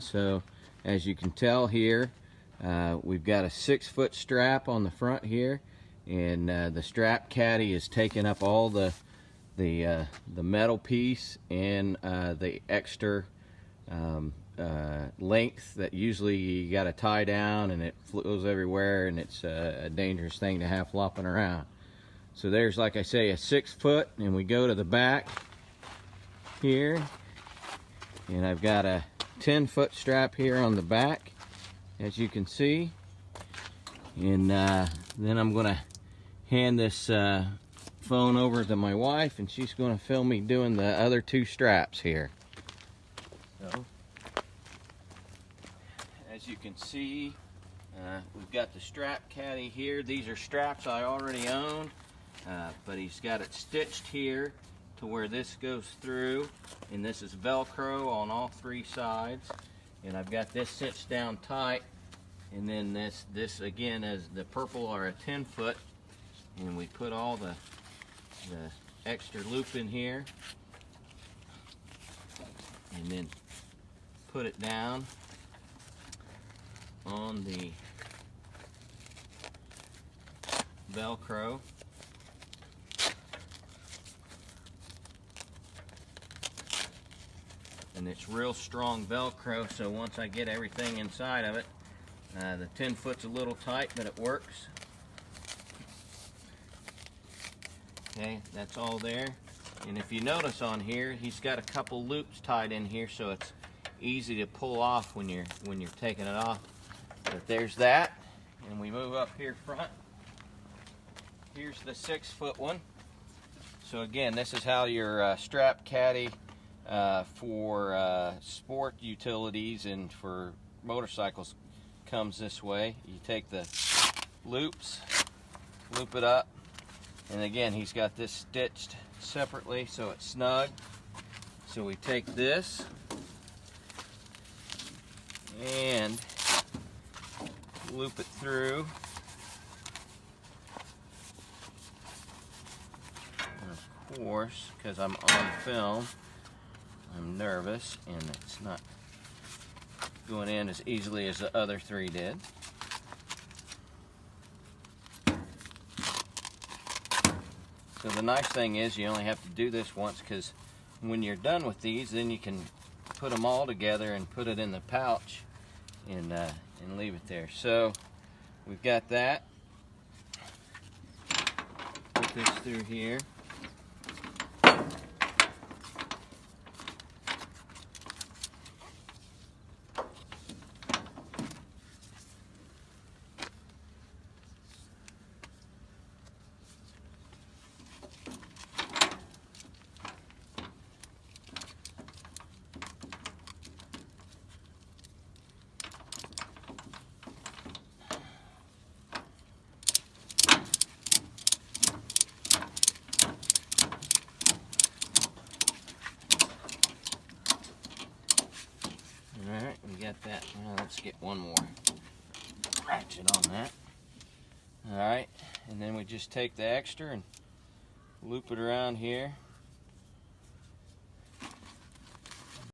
So as you can tell here, we've got a 6-foot strap on the front here, and the strap caddy is taking up all the metal piece and the extra length that usually you got to tie down, and it flows everywhere, and it's a dangerous thing to have flopping around. So there's, like I say, a 6-foot, and we go to the back here, and I've got a 10-foot strap here on the back, as you can see. And then I'm gonna hand this phone over to my wife, and she's gonna film me doing the other 2 straps here. So, as you can see, we've got the strap caddy here. These are straps I already own, but he's got it stitched here to where this goes through, and this is Velcro on all 3 sides. And I've got this stitched down tight, and then this again is the purple are a 10-foot, and we put all the extra loop in here, and then put it down on the Velcro. And it's real strong Velcro, so once I get everything inside of it, the 10-foot's a little tight, but it works. Okay, that's all there. And if you notice on here, he's got a couple loops tied in here, so it's easy to pull off when you're taking it off. But there's that, and we move up here front. Here's the 6-foot one. So again, this is how your strap caddy for sport utilities and for motorcycles comes this way. You take the loops, loop it up, and again he's got this stitched separately so it's snug. So we take this and loop it through, and of course, because I'm on film, I'm nervous, and it's not going in as easily as the other 3 did. So the nice thing is you only have to do this once, because when you're done with these, then you can put them all together and put it in the pouch and leave it there. So we've got that. Put this through here. Alright, we got that. Now let's get one more ratchet on that. Alright, and then we just take the extra and loop it around here.